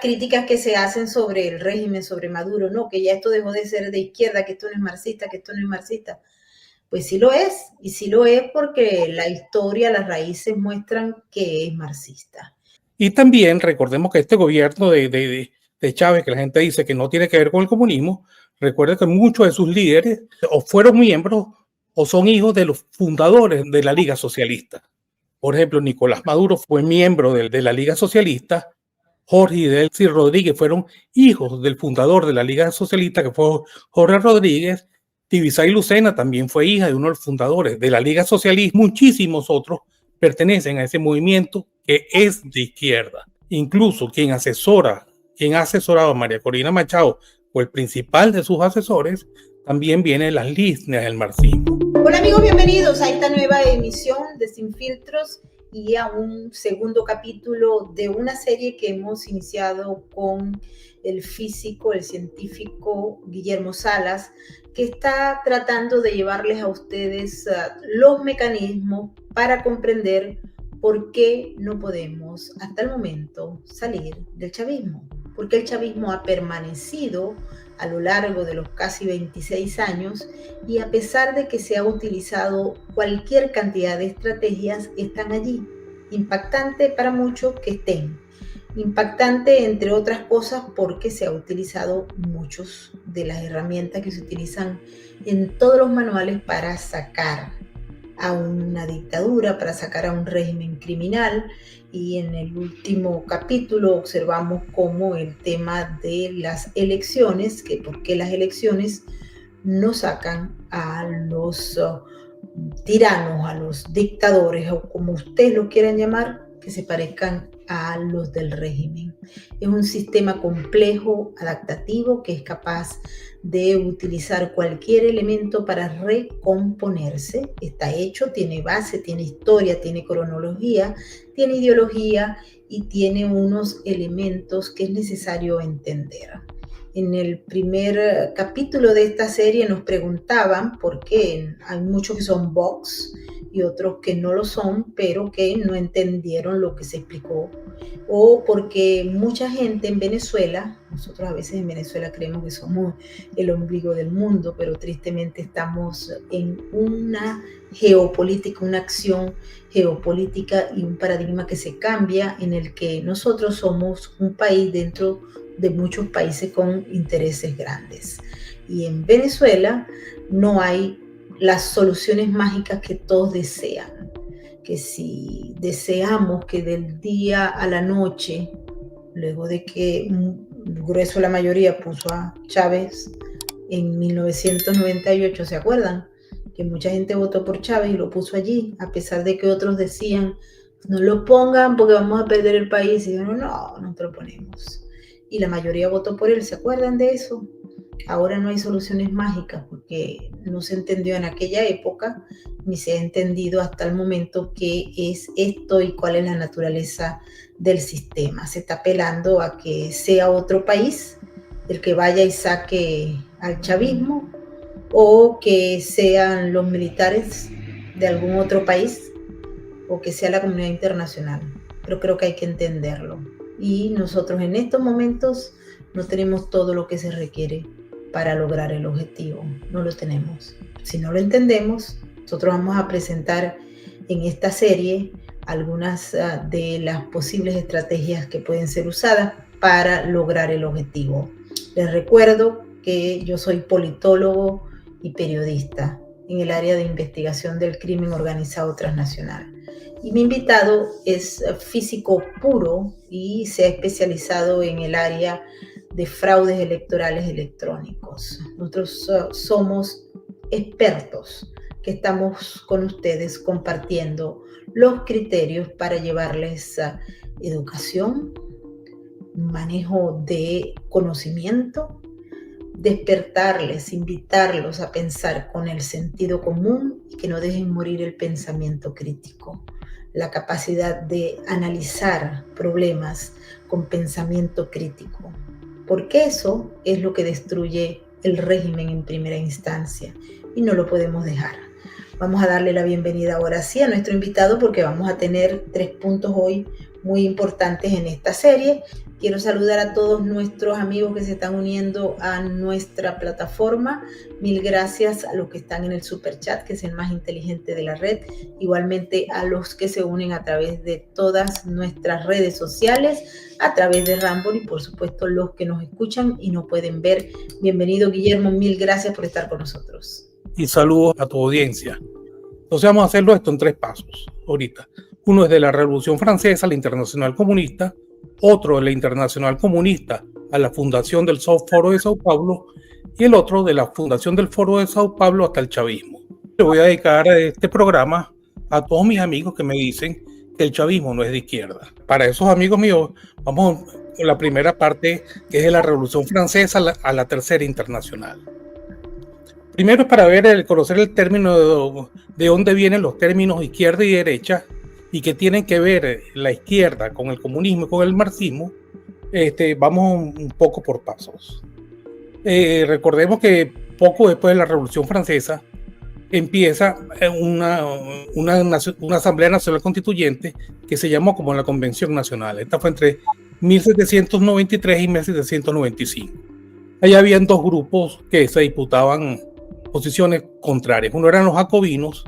críticas que se hacen sobre el régimen, sobre Maduro, no, que ya esto dejó de ser de izquierda, que esto no es marxista, que esto no es marxista. Pues sí lo es, y sí lo es porque la historia, las raíces muestran que es marxista. Y también recordemos que este gobierno de Chávez, que la gente dice que no tiene que ver con el comunismo, recuerden que muchos de sus líderes o fueron miembros o son hijos de los fundadores de la Liga Socialista. Por ejemplo, Nicolás Maduro fue miembro de la Liga Socialista. Jorge y Delcy Rodríguez fueron hijos del fundador de la Liga Socialista, que fue Jorge Rodríguez. Tibisay Lucena también fue hija de uno de los fundadores de la Liga Socialista. Muchísimos otros pertenecen a ese movimiento que es de izquierda. Incluso quien ha asesorado a María Corina Machado o el principal de sus asesores, también viene de las líneas del marxismo. Hola amigos, bienvenidos a esta nueva emisión de Sin Filtros y a un segundo capítulo de una serie que hemos iniciado con el físico, el científico Guillermo Salas, que está tratando de llevarles a ustedes los mecanismos para comprender por qué no podemos hasta el momento salir del chavismo. Porque el chavismo ha permanecido a lo largo de los casi 26 años y a pesar de que se ha utilizado cualquier cantidad de estrategias, están allí. Impactante para muchos que estén. Impactante, entre otras cosas, porque se ha utilizado muchas de las herramientas que se utilizan en todos los manuales para sacar a una dictadura, para sacar a un régimen criminal. Y en el último capítulo observamos cómo el tema de las elecciones, que por qué las elecciones no sacan a los tiranos, a los dictadores, o como ustedes lo quieran llamar, que se parezcan a los del régimen. Es un sistema complejo, adaptativo, que es capaz de utilizar cualquier elemento para recomponerse. Está hecho, tiene base, tiene historia, tiene cronología, tiene ideología y tiene unos elementos que es necesario entender. En el primer capítulo de esta serie nos preguntaban por qué hay muchos que son box y otros que no lo son, pero que no entendieron lo que se explicó, o porque mucha gente en Venezuela, nosotros a veces en Venezuela creemos que somos el ombligo del mundo, pero tristemente estamos en una geopolítica, una acción geopolítica y un paradigma que se cambia, en el que nosotros somos un país dentro de muchos países con intereses grandes. Y en Venezuela no hay las soluciones mágicas que todos desean, que si deseamos que del día a la noche, luego de que el grueso de la mayoría puso a Chávez en 1998, ¿se acuerdan? Que mucha gente votó por Chávez y lo puso allí, a pesar de que otros decían, no lo pongan porque vamos a perder el país. Y dijeron, no te lo ponemos. Y la mayoría votó por él, ¿se acuerdan de eso? Ahora no hay soluciones mágicas porque no se entendió en aquella época ni se ha entendido hasta el momento qué es esto y cuál es la naturaleza del sistema. Se está apelando a que sea otro país el que vaya y saque al chavismo, o que sean los militares de algún otro país, o que sea la comunidad internacional. Pero creo que hay que entenderlo. Y nosotros en estos momentos no tenemos todo lo que se requiere para lograr el objetivo. No lo tenemos. Si no lo entendemos, nosotros vamos a presentar en esta serie algunas de las posibles estrategias que pueden ser usadas para lograr el objetivo. Les recuerdo que yo soy politólogo y periodista en el área de investigación del crimen organizado transnacional. Y mi invitado es físico puro y se ha especializado en el área de fraudes electorales electrónicos. Nosotros somos expertos que estamos con ustedes compartiendo los criterios para llevarles educación, manejo de conocimiento, despertarles, invitarlos a pensar con el sentido común y que no dejen morir el pensamiento crítico, la capacidad de analizar problemas con pensamiento crítico, porque eso es lo que destruye el régimen en primera instancia y no lo podemos dejar. Vamos a darle la bienvenida ahora sí a nuestro invitado, porque vamos a tener 3 puntos hoy muy importantes en esta serie, Quiero saludar a todos nuestros amigos que se están uniendo a nuestra plataforma. Mil gracias a los que están en el super chat, que es el más inteligente de la red. Igualmente a los que se unen a través de todas nuestras redes sociales, a través de Rumble, y por supuesto los que nos escuchan y no pueden ver. Bienvenido, Guillermo. Mil gracias por estar con nosotros. Y saludos a tu audiencia. Entonces vamos a hacerlo esto en 3 pasos ahorita. Uno es de la Revolución Francesa a la Internacional Comunista, otro de la Internacional Comunista a la fundación del Foro de Sao Paulo y el otro de la fundación del Foro de Sao Paulo hasta el chavismo. Le voy a dedicar a este programa a todos mis amigos que me dicen que el chavismo no es de izquierda. Para esos amigos míos, vamos con la primera parte, que es de la Revolución Francesa a la Tercera Internacional. Primero es para conocer el término de dónde vienen los términos izquierda y derecha y que tienen que ver la izquierda con el comunismo y con el marxismo. Vamos un poco por pasos. Recordemos que poco después de la Revolución Francesa empieza una Asamblea Nacional Constituyente que se llamó como la Convención Nacional. Esta fue entre 1793 y 1795. Allá habían 2 grupos que se disputaban posiciones contrarias. Uno eran los jacobinos,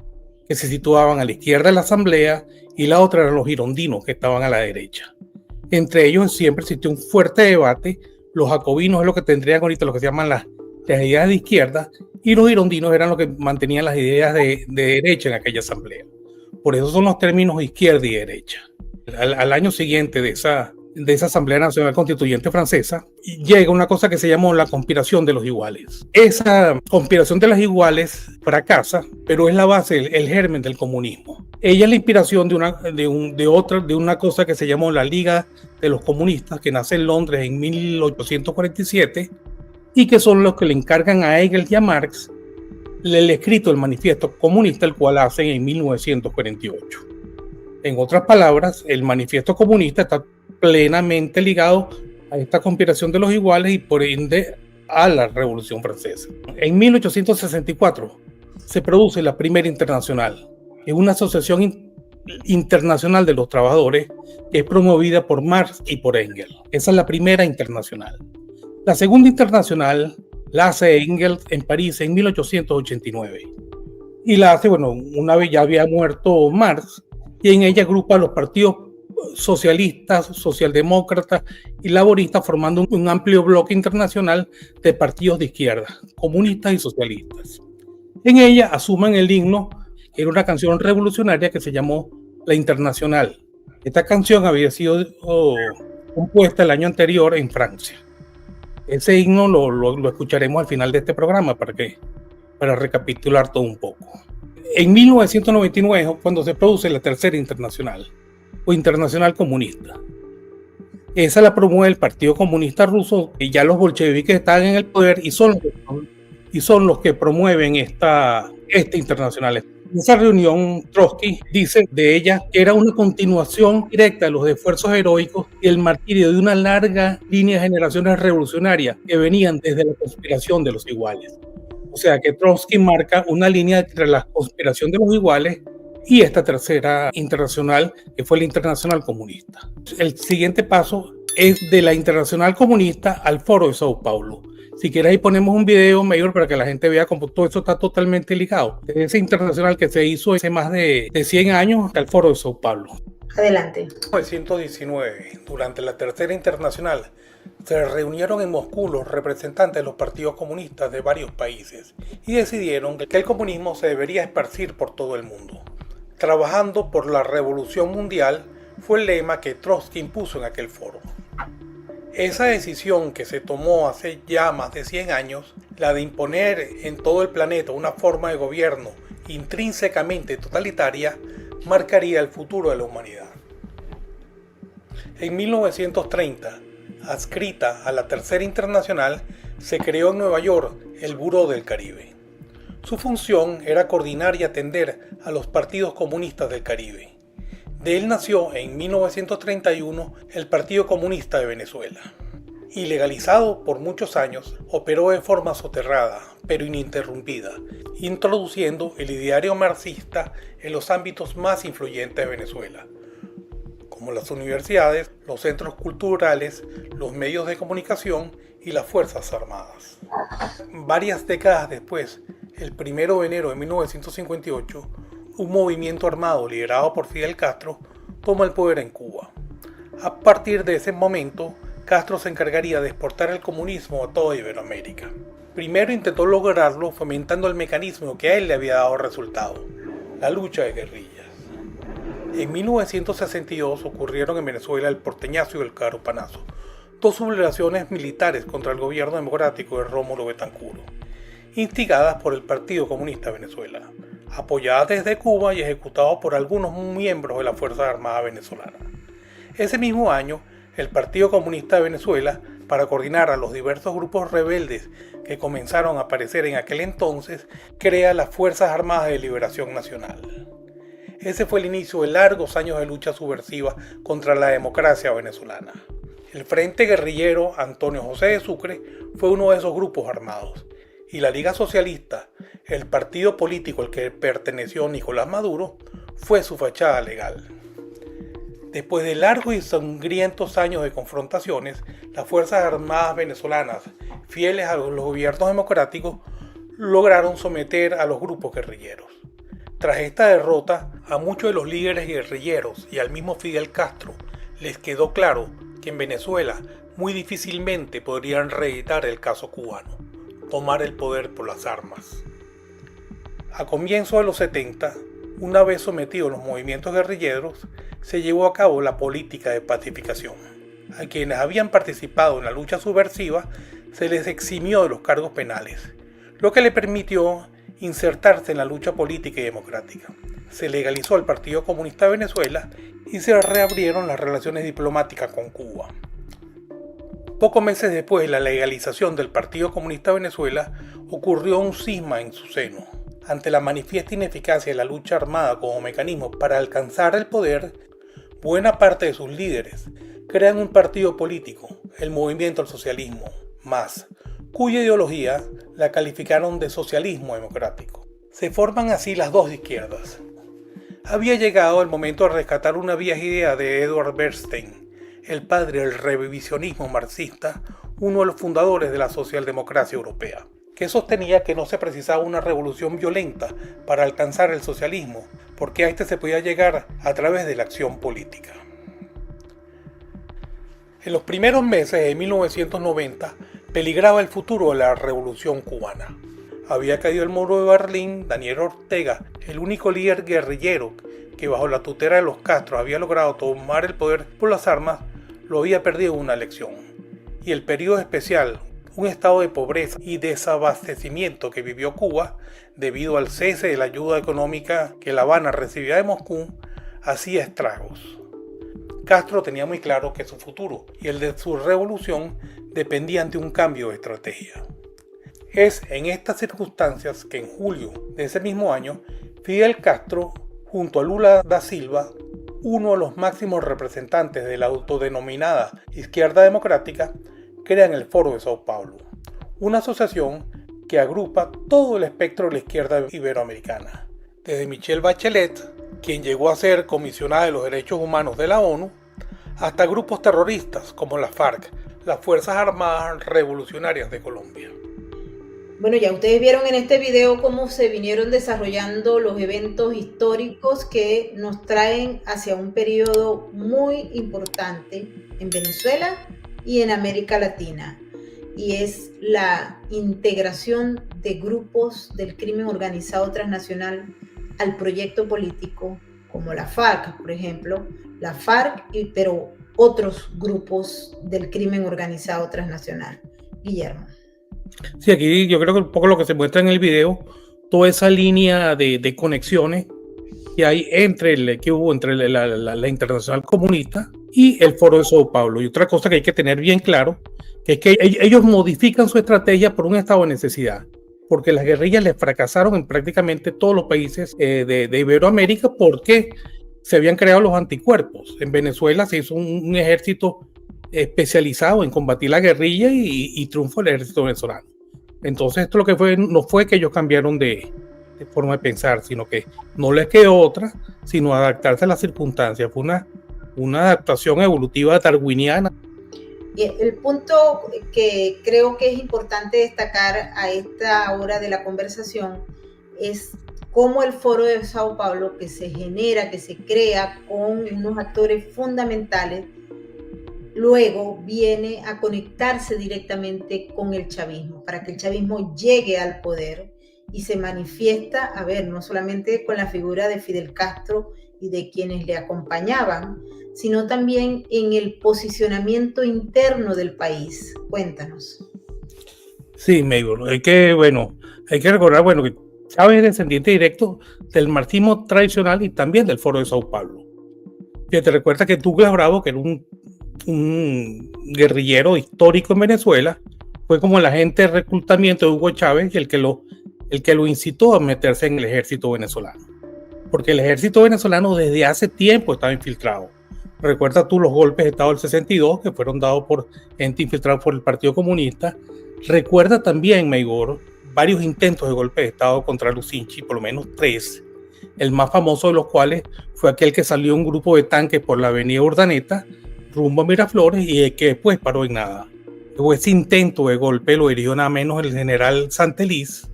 que se situaban a la izquierda de la Asamblea, y la otra eran los girondinos, que estaban a la derecha. Entre ellos siempre existió un fuerte debate. Los jacobinos es lo que tendrían ahorita lo que se llaman las ideas de izquierda, y los girondinos eran los que mantenían las ideas de derecha en aquella Asamblea. Por eso son los términos izquierda y derecha. Al año siguiente de esa Asamblea Nacional Constituyente Francesa, llega una cosa que se llamó la conspiración de los iguales. Esa conspiración de los iguales fracasa, pero es la base, el germen del comunismo. Ella es la inspiración de una cosa que se llamó la Liga de los Comunistas, que nace en Londres en 1847, y que son los que le encargan a Engels y a Marx el escrito del Manifiesto Comunista, el cual hacen en 1948. En otras palabras, el Manifiesto Comunista está plenamente ligado a esta conspiración de los iguales y por ende a la Revolución Francesa. En 1864 se produce la primera internacional. Es una asociación internacional de los trabajadores que es promovida por Marx y por Engels. Esa es la primera internacional. La segunda internacional la hace Engels en París en 1889. Y la hace, una vez ya había muerto Marx, y en ella agrupa a los partidos socialistas, socialdemócratas y laboristas, formando un amplio bloque internacional de partidos de izquierda, comunistas y socialistas. En ella asumen el himno, que era una canción revolucionaria que se llamó La Internacional. Esta canción había sido compuesta el año anterior en Francia. Ese himno lo escucharemos al final de este programa para recapitular todo un poco. En 1999, cuando se produce la Tercera Internacional, o Internacional Comunista. Esa la promueve el Partido Comunista Ruso, y ya los bolcheviques están en el poder y son los que promueven esta internacional. En esa reunión, Trotsky dice de ella que era una continuación directa de los esfuerzos heroicos y el martirio de una larga línea de generaciones revolucionarias que venían desde la conspiración de los iguales. O sea que Trotsky marca una línea entre la conspiración de los iguales y esta tercera internacional, que fue la Internacional Comunista. El siguiente paso es de la Internacional Comunista al Foro de Sao Paulo. Si quieres, ahí ponemos un video mayor para que la gente vea cómo todo eso está totalmente ligado. Desde esa internacional que se hizo hace más de 100 años hasta el Foro de Sao Paulo. Adelante. En 1919, durante la Tercera Internacional, se reunieron en Moscú los representantes de los partidos comunistas de varios países y decidieron que el comunismo se debería esparcir por todo el mundo. Trabajando por la revolución mundial fue el lema que Trotsky impuso en aquel foro. Esa decisión que se tomó hace ya más de 100 años, la de imponer en todo el planeta una forma de gobierno intrínsecamente totalitaria, marcaría el futuro de la humanidad. En 1930, adscrita a la Tercera Internacional, se creó en Nueva York el Buró del Caribe. Su función era coordinar y atender a los partidos comunistas del Caribe. De él nació en 1931 el Partido Comunista de Venezuela. Ilegalizado por muchos años, operó de forma soterrada, pero ininterrumpida, introduciendo el ideario marxista en los ámbitos más influyentes de Venezuela, como las universidades, los centros culturales, los medios de comunicación y las Fuerzas Armadas. Varias décadas después, el 1 de enero de 1958, un movimiento armado liderado por Fidel Castro toma el poder en Cuba. A partir de ese momento, Castro se encargaría de exportar el comunismo a toda Iberoamérica. Primero intentó lograrlo fomentando el mecanismo que a él le había dado resultado, la lucha de guerrillas. En 1962 ocurrieron en Venezuela el Porteñazo y el Carupanazo, dos sublevaciones militares contra el gobierno democrático de Rómulo Betancourt, instigadas por el Partido Comunista de Venezuela, apoyadas desde Cuba y ejecutadas por algunos miembros de las Fuerzas Armadas venezolanas. Ese mismo año, el Partido Comunista de Venezuela, para coordinar a los diversos grupos rebeldes que comenzaron a aparecer en aquel entonces, crea las Fuerzas Armadas de Liberación Nacional. Ese fue el inicio de largos años de lucha subversiva contra la democracia venezolana. El Frente Guerrillero Antonio José de Sucre fue uno de esos grupos armados, y la Liga Socialista, el partido político al que perteneció Nicolás Maduro, fue su fachada legal. Después de largos y sangrientos años de confrontaciones, las Fuerzas Armadas venezolanas, fieles a los gobiernos democráticos, lograron someter a los grupos guerrilleros. Tras esta derrota, a muchos de los líderes guerrilleros y al mismo Fidel Castro les quedó claro que en Venezuela muy difícilmente podrían reeditar el caso cubano, tomar el poder por las armas. A comienzos de los 70, una vez sometidos los movimientos guerrilleros, se llevó a cabo la política de pacificación. A quienes habían participado en la lucha subversiva se les eximió de los cargos penales, lo que le permitió insertarse en la lucha política y democrática. Se legalizó el Partido Comunista de Venezuela y se reabrieron las relaciones diplomáticas con Cuba. Pocos meses después de la legalización del Partido Comunista de Venezuela, ocurrió un cisma en su seno. Ante la manifiesta ineficacia de la lucha armada como mecanismo para alcanzar el poder, buena parte de sus líderes crean un partido político, el Movimiento al Socialismo, MAS, cuya ideología la calificaron de socialismo democrático. Se forman así las dos izquierdas. Había llegado el momento de rescatar una vieja idea de Edward Bernstein, el padre del revisionismo marxista, uno de los fundadores de la socialdemocracia europea, que sostenía que no se precisaba una revolución violenta para alcanzar el socialismo, porque a este se podía llegar a través de la acción política. En los primeros meses de 1990 peligraba el futuro de la revolución cubana. Había caído el muro de Berlín, Daniel Ortega, el único líder guerrillero que bajo la tutela de los Castro había logrado tomar el poder por las armas, lo había perdido en una elección. Y el periodo especial, un estado de pobreza y desabastecimiento que vivió Cuba debido al cese de la ayuda económica que La Habana recibía de Moscú, hacía estragos. Castro tenía muy claro que su futuro y el de su revolución dependían de un cambio de estrategia. Es en estas circunstancias que en julio de ese mismo año, Fidel Castro, junto a Lula da Silva, uno de los máximos representantes de la autodenominada Izquierda Democrática, crean el Foro de Sao Paulo, una asociación que agrupa todo el espectro de la izquierda iberoamericana, desde Michelle Bachelet, quien llegó a ser comisionada de los derechos humanos de la ONU, hasta grupos terroristas como la FARC, las Fuerzas Armadas Revolucionarias de Colombia. Bueno, ya ustedes vieron en este video cómo se vinieron desarrollando los eventos históricos que nos traen hacia un periodo muy importante en Venezuela y en América Latina, y es la integración de grupos del crimen organizado transnacional al proyecto político, como la FARC, por ejemplo, la FARC, pero otros grupos del crimen organizado transnacional. Guillermo. Sí, aquí yo creo que un poco lo que se muestra en el video, toda esa línea de conexiones que hay entre la Internacional Comunista y el Foro de Sao Paulo. Y otra cosa que hay que tener bien claro, que es que ellos modifican su estrategia por un estado de necesidad, porque las guerrillas les fracasaron en prácticamente todos los países de Iberoamérica porque se habían creado los anticuerpos. En Venezuela se hizo un ejército especializado en combatir la guerrilla y triunfó el ejército venezolano. Entonces esto lo que fue, no fue que ellos cambiaron de forma de pensar, sino que no les quedó otra, sino adaptarse a las circunstancias. Fue una adaptación evolutiva darwiniana. Y el punto que creo que es importante destacar a esta hora de la conversación es cómo el Foro de Sao Paulo, que se genera, que se crea con unos actores fundamentales, luego viene a conectarse directamente con el chavismo, para que el chavismo llegue al poder y se manifiesta, a ver, no solamente con la figura de Fidel Castro y de quienes le acompañaban, sino también en el posicionamiento interno del país. Cuéntanos. Sí, Maybor, hay que recordar, que Chávez es descendiente directo del marxismo tradicional y también del Foro de Sao Paulo. Que te recuerda que Douglas Bravo, que era un guerrillero histórico en Venezuela, fue como el agente de reclutamiento de Hugo Chávez y el que lo incitó a meterse en el ejército venezolano. Porque el ejército venezolano desde hace tiempo estaba infiltrado. Recuerda tú los golpes de Estado del 62 que fueron dados por gente infiltrada por el Partido Comunista. Recuerda también, Maybor, varios intentos de golpe de Estado contra Lucinchi, por lo menos 3. El más famoso de los cuales fue aquel que salió un grupo de tanques por la avenida Urdaneta rumbo a Miraflores y que después paró en nada. Luego ese intento de golpe lo dirigió nada menos el general Santeliz,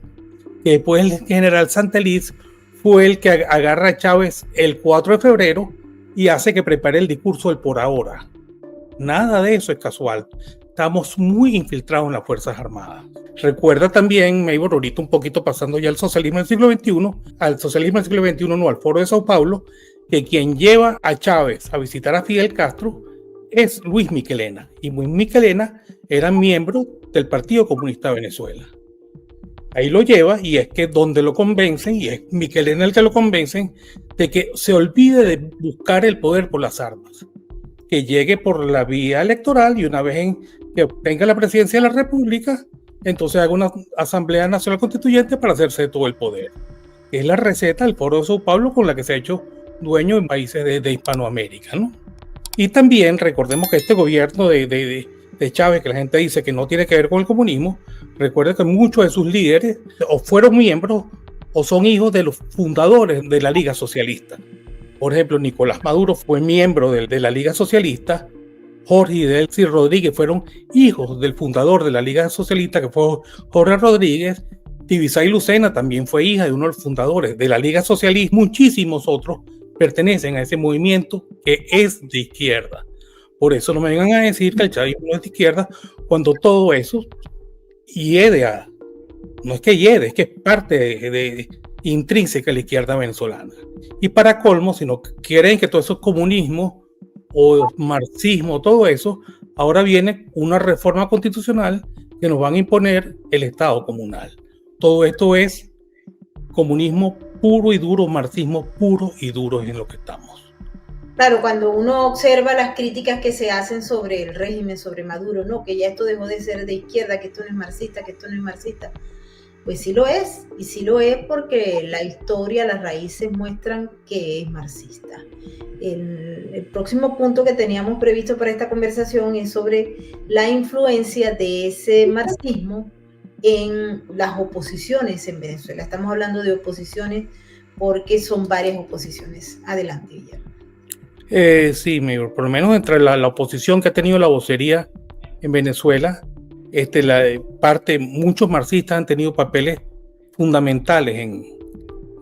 que después el general Santeliz fue el que agarra a Chávez el 4 de febrero y hace que prepare el discurso del por ahora. Nada de eso es casual. Estamos muy infiltrados en las Fuerzas Armadas. Recuerda también, Maybor, ahorita un poquito pasando ya al socialismo del siglo XXI, no, al Foro de Sao Paulo, que quien lleva a Chávez a visitar a Fidel Castro es Luis Michelena. Y Luis Michelena era miembro del Partido Comunista de Venezuela. Ahí lo lleva y es que donde lo convencen, y es Michelena el que lo convencen, de que se olvide de buscar el poder por las armas, que llegue por la vía electoral y una vez que obtenga la presidencia de la República, entonces haga una Asamblea Nacional Constituyente para hacerse de todo el poder. Es la receta del Foro de Sao Paulo con la que se ha hecho dueño en países de Hispanoamérica, ¿no? Y también recordemos que este gobierno de Chávez, que la gente dice que no tiene que ver con el comunismo, recuerda que muchos de sus líderes o fueron miembros o son hijos de los fundadores de la Liga Socialista. Por ejemplo, Nicolás Maduro fue miembro de la Liga Socialista. Jorge y Delcy Rodríguez fueron hijos del fundador de la Liga Socialista, que fue Jorge Rodríguez. Tibisay Lucena también fue hija de uno de los fundadores de la Liga Socialista. Muchísimos otros pertenecen a ese movimiento que es de izquierda. Por eso no me vengan a decir que el chavismo no es de izquierda, cuando todo eso hiede no es que hiede, es que es parte de intrínseca de la izquierda venezolana. Y para colmo, si no quieren que todo eso es comunismo o marxismo, todo eso, ahora viene una reforma constitucional que nos van a imponer el Estado comunal. Todo esto es comunismo puro y duro, marxismo puro y duro en lo que estamos. Claro, cuando uno observa las críticas que se hacen sobre el régimen, sobre Maduro, no, que ya esto dejó de ser de izquierda, que esto no es marxista, que esto no es marxista, pues sí lo es, y sí lo es porque la historia, las raíces muestran que es marxista. El próximo punto que teníamos previsto para esta conversación es sobre la influencia de ese marxismo en las oposiciones en Venezuela. Estamos hablando de oposiciones porque son varias oposiciones. Adelante, Guillermo. Sí, por lo menos entre la oposición que ha tenido la vocería en Venezuela, muchos marxistas han tenido papeles fundamentales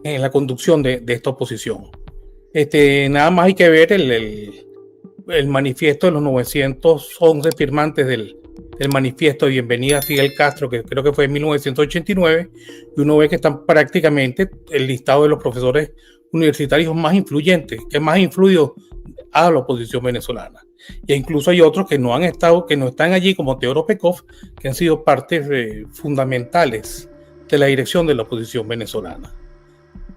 en la conducción de esta oposición. Nada más hay que ver el manifiesto de los 911 firmantes del manifiesto de bienvenida a Fidel Castro, que creo que fue en 1989, y uno ve que están prácticamente el listado de los profesores universitarios más influyentes, que más influido a la oposición venezolana. E incluso hay otros que no están allí, como Teodoro Pekov, que han sido partes fundamentales de la dirección de la oposición venezolana.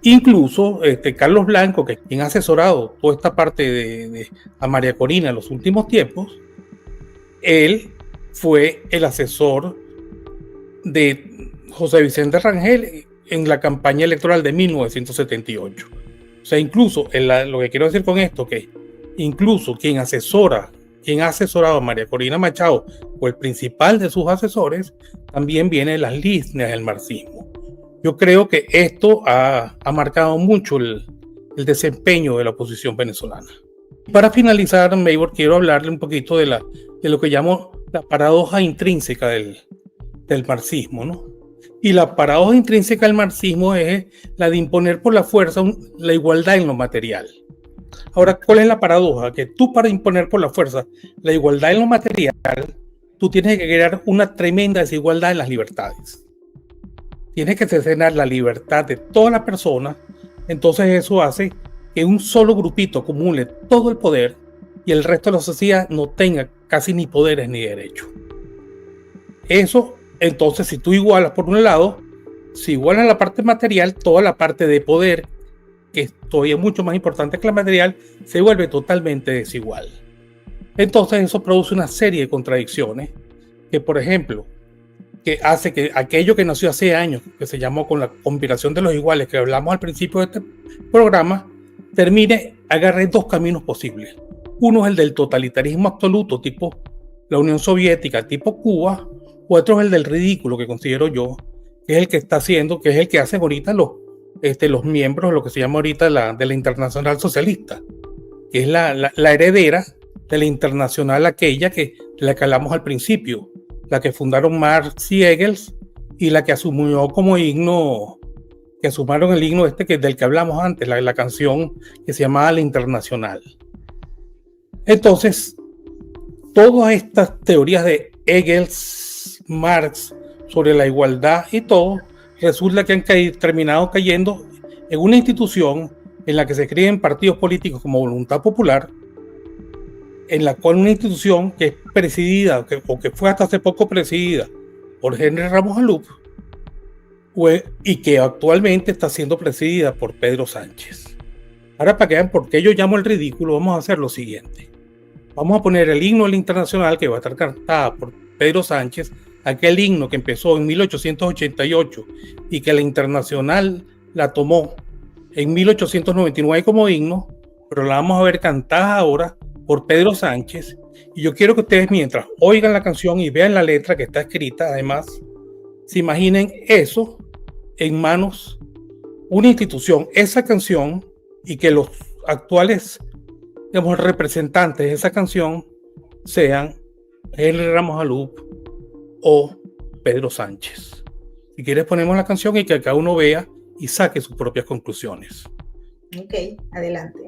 Incluso Carlos Blanco, que quien ha asesorado toda esta parte a María Corina en los últimos tiempos, él fue el asesor de José Vicente Rangel en la campaña electoral de 1978. O sea, incluso lo que quiero decir con esto, que incluso quien ha asesorado a María Corina Machado, o el principal de sus asesores, también viene de las líneas del marxismo. Yo creo que esto ha marcado mucho el desempeño de la oposición venezolana. Para finalizar, Maybor, quiero hablarle un poquito de lo que llamo la paradoja intrínseca del marxismo, ¿no? Y la paradoja intrínseca del marxismo es la de imponer por la fuerza la igualdad en lo material. Ahora, ¿cuál es la paradoja? Que tú, para imponer por la fuerza la igualdad en lo material, tú tienes que crear una tremenda desigualdad en las libertades. Tienes que cercenar la libertad de toda la persona. Entonces eso hace que un solo grupito acumule todo el poder y el resto de la sociedad no tenga casi ni poderes ni derechos. Eso, entonces, si tú igualas por un lado, si igualas la parte material, toda la parte de poder, que es todavía mucho más importante que la material, se vuelve totalmente desigual. Entonces eso produce una serie de contradicciones que, por ejemplo, que hace que aquello que nació hace años, que se llamó con la conspiración de los iguales, que hablamos al principio de este programa, agarre dos caminos posibles. Uno es el del totalitarismo absoluto, tipo la Unión Soviética, tipo Cuba, o otro es el del ridículo, que considero yo, que es el que está haciendo, que es el que hacen ahorita los miembros, lo que se llama ahorita de la Internacional Socialista, que es la heredera de la Internacional aquella de la que hablamos al principio, la que fundaron Marx y Engels, y la que asumió como himno, que asumaron el himno del que hablamos antes, la canción que se llamaba La Internacional. Entonces, todas estas teorías de Engels, Marx, sobre la igualdad y todo, resulta que han terminado cayendo en una institución en la que se creen partidos políticos como Voluntad Popular, en la cual una institución que es presidida, o que fue hasta hace poco presidida por Henry Ramos Alup, y que actualmente está siendo presidida por Pedro Sánchez. Ahora, para que vean por qué yo llamo el ridículo, vamos a hacer lo siguiente. Vamos a poner el himno del Internacional, que va a estar cantada por Pedro Sánchez, aquel himno que empezó en 1888 y que la Internacional la tomó en 1899 como himno, pero la vamos a ver cantada ahora por Pedro Sánchez. Y yo quiero que ustedes, mientras oigan la canción y vean la letra que está escrita, además, se imaginen eso en manos una institución, esa canción, y que los actuales, digamos, representantes de esa canción sean Henry Ramos Alup o Pedro Sánchez. Si quieres, ponemos la canción y que cada uno vea y saque sus propias conclusiones. Ok, adelante.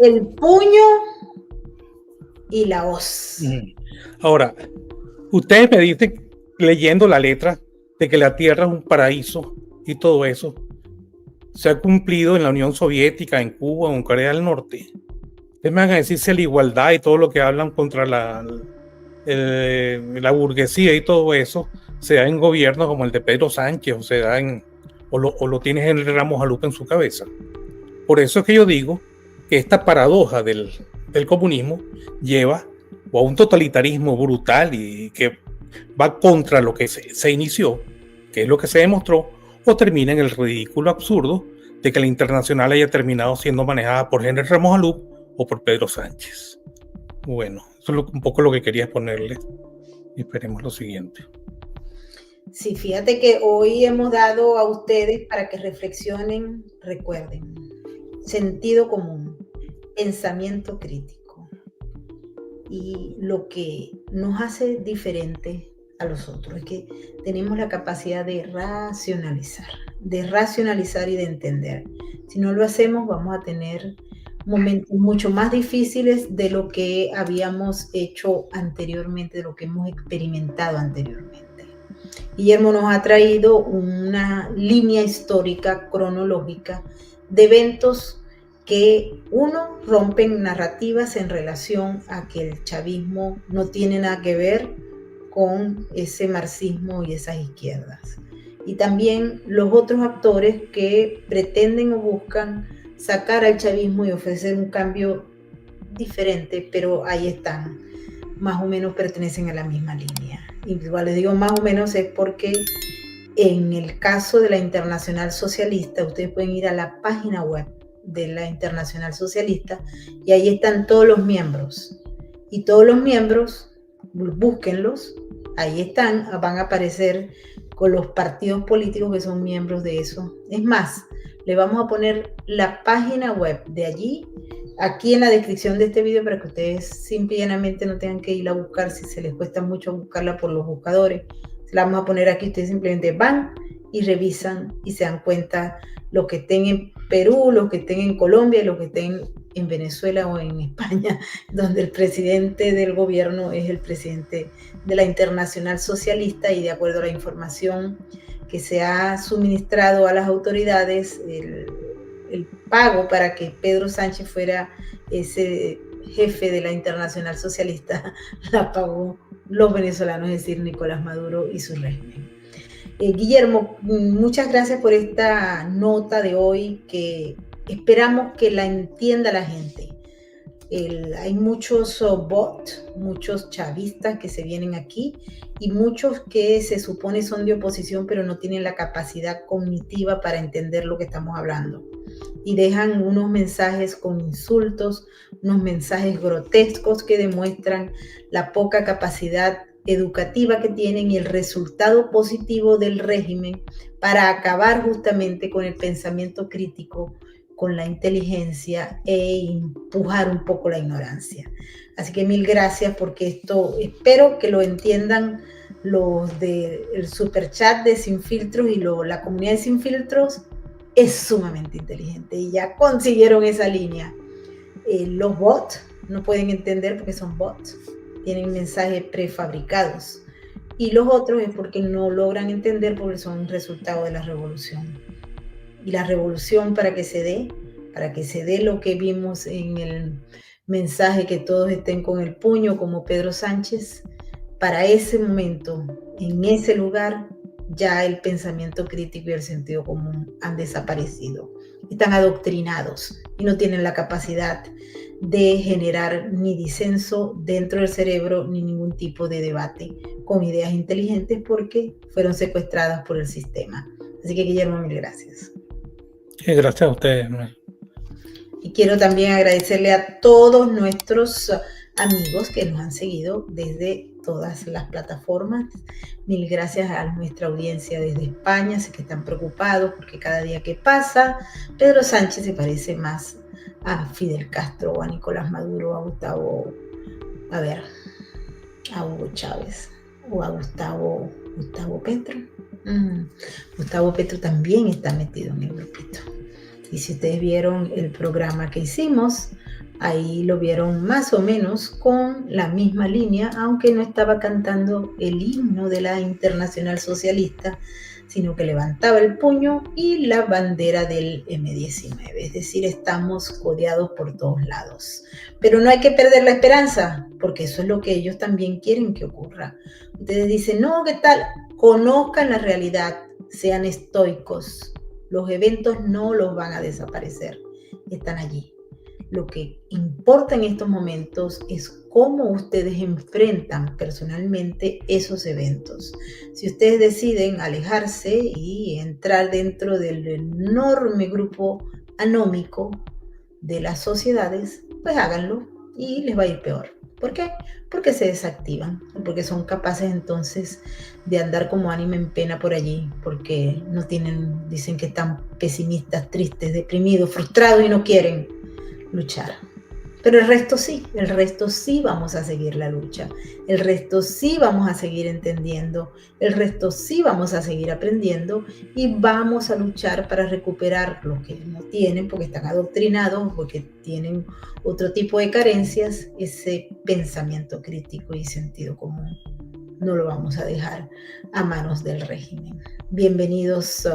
El puño y la hoz. Ahora, ustedes me dicen, leyendo la letra, de que la Tierra es un paraíso y todo eso se ha cumplido en la Unión Soviética, en Cuba o en Corea del Norte. Ustedes me van a decir si la igualdad y todo lo que hablan contra la burguesía y todo eso se da en gobiernos como el de Pedro Sánchez o se da o lo tiene Henry Ramos Jalupa en su cabeza. Por eso es que yo digo que esta paradoja del comunismo lleva a un totalitarismo brutal y que va contra lo que se inició, que es lo que se demostró, o termina en el ridículo absurdo de que la internacional haya terminado siendo manejada por Henry Ramos Jalup o por Pedro Sánchez. Bueno, eso es un poco lo que quería ponerle. Esperemos lo siguiente. Sí, fíjate que hoy hemos dado a ustedes para que reflexionen, recuerden, sentido común, pensamiento crítico y lo que nos hace diferente a los otros es que tenemos la capacidad de racionalizar y de entender. Si no lo hacemos, vamos a tener momentos mucho más difíciles de lo que habíamos hecho anteriormente, de lo que hemos experimentado anteriormente. Guillermo nos ha traído una línea histórica, cronológica, de eventos que, uno, rompen narrativas en relación a que el chavismo no tiene nada que ver con ese marxismo y esas izquierdas. Y también los otros actores que pretenden o buscan sacar al chavismo y ofrecer un cambio diferente, pero ahí están, más o menos pertenecen a la misma línea. Igual les digo más o menos es porque en el caso de la Internacional Socialista, ustedes pueden ir a la página web de la Internacional Socialista y ahí están todos los miembros. Y todos los miembros, búsquenlos, ahí están, van a aparecer con los partidos políticos que son miembros de eso. Es más, le vamos a poner la página web de allí aquí en la descripción de este video para que ustedes simplemente no tengan que ir a buscar si se les cuesta mucho buscarla por los buscadores. Se la vamos a poner aquí, ustedes simplemente van y revisan y se dan cuenta los que estén en Perú, los que estén en Colombia, los que estén en Venezuela o en España, donde el presidente del gobierno es el presidente de la Internacional Socialista y de acuerdo a la información que se ha suministrado a las autoridades, el pago para que Pedro Sánchez fuera ese jefe de la Internacional Socialista la pagó los venezolanos, es decir, Nicolás Maduro y su régimen. Guillermo, muchas gracias por esta nota de hoy que esperamos que la entienda la gente. Hay muchos bots, muchos chavistas que se vienen aquí y muchos que se supone son de oposición pero no tienen la capacidad cognitiva para entender lo que estamos hablando y dejan unos mensajes con insultos, unos mensajes grotescos que demuestran la poca capacidad educativa que tienen y el resultado positivo del régimen para acabar justamente con el pensamiento crítico, con la inteligencia e empujar un poco la ignorancia. Así que mil gracias porque esto espero que lo entiendan los del superchat de Sin Filtros y la comunidad de Sin Filtros es sumamente inteligente y ya consiguieron esa línea. Los bots no pueden entender porque son bots, tienen mensajes prefabricados y los otros es porque no logran entender porque son resultado de la revolución. Y la revolución para que se dé lo que vimos en el mensaje que todos estén con el puño como Pedro Sánchez, para ese momento, en ese lugar, ya el pensamiento crítico y el sentido común han desaparecido. Están adoctrinados y no tienen la capacidad de generar ni disenso dentro del cerebro ni ningún tipo de debate con ideas inteligentes porque fueron secuestradas por el sistema. Así que Guillermo, mil gracias. Gracias a ustedes. Y quiero también agradecerle a todos nuestros amigos que nos han seguido desde todas las plataformas. Mil gracias a nuestra audiencia desde España. Sé que están preocupados porque cada día que pasa, Pedro Sánchez se parece más a Fidel Castro o a Nicolás Maduro, a Hugo Chávez o a Gustavo Petro. Gustavo Petro también está metido en el grupito. Y si ustedes vieron el programa que hicimos, ahí lo vieron más o menos con la misma línea, aunque no estaba cantando el himno de la Internacional Socialista, sino que levantaba el puño y la bandera del M-19. Es decir, estamos codeados por todos lados. Pero no hay que perder la esperanza, porque eso es lo que ellos también quieren que ocurra. Ustedes dicen, no, ¿qué tal? Conozcan la realidad, sean estoicos. Los eventos no los van a desaparecer, están allí. Lo que importa en estos momentos es cómo ustedes enfrentan personalmente esos eventos. Si ustedes deciden alejarse y entrar dentro del enorme grupo anómico de las sociedades, pues háganlo y les va a ir peor. ¿Por qué? Porque se desactivan, porque son capaces entonces de andar como ánima en pena por allí, porque no tienen, dicen que están pesimistas, tristes, deprimidos, frustrados y no quieren luchar. Pero el resto sí vamos a seguir la lucha, el resto sí vamos a seguir entendiendo, el resto sí vamos a seguir aprendiendo y vamos a luchar para recuperar lo que no tienen porque están adoctrinados, porque tienen otro tipo de carencias, ese pensamiento crítico y sentido común. No lo vamos a dejar a manos del régimen. Bienvenidos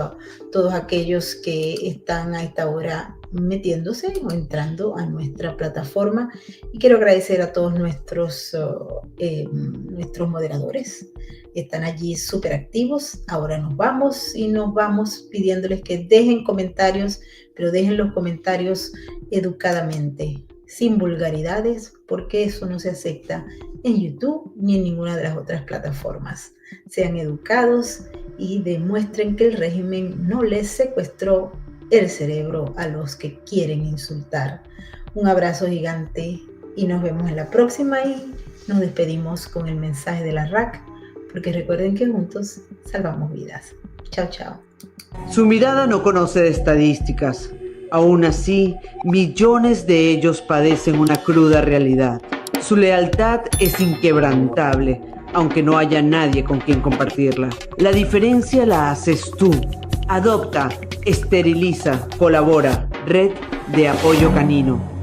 todos aquellos que están a esta hora metiéndose o entrando a nuestra plataforma y quiero agradecer a todos nuestros moderadores. Están allí súper activos. Ahora nos vamos pidiéndoles que dejen comentarios, pero dejen los comentarios educadamente, sin vulgaridades, porque eso no se acepta en YouTube ni en ninguna de las otras plataformas. Sean educados y demuestren que el régimen no les secuestró el cerebro a los que quieren insultar. Un abrazo gigante y nos vemos en la próxima y nos despedimos con el mensaje de la RAC, porque recuerden que juntos salvamos vidas. Chao, chao. Su mirada no conoce de estadísticas. Aún así, millones de ellos padecen una cruda realidad. Su lealtad es inquebrantable, aunque no haya nadie con quien compartirla. La diferencia la haces tú. Adopta, esteriliza, colabora. Red de Apoyo Canino.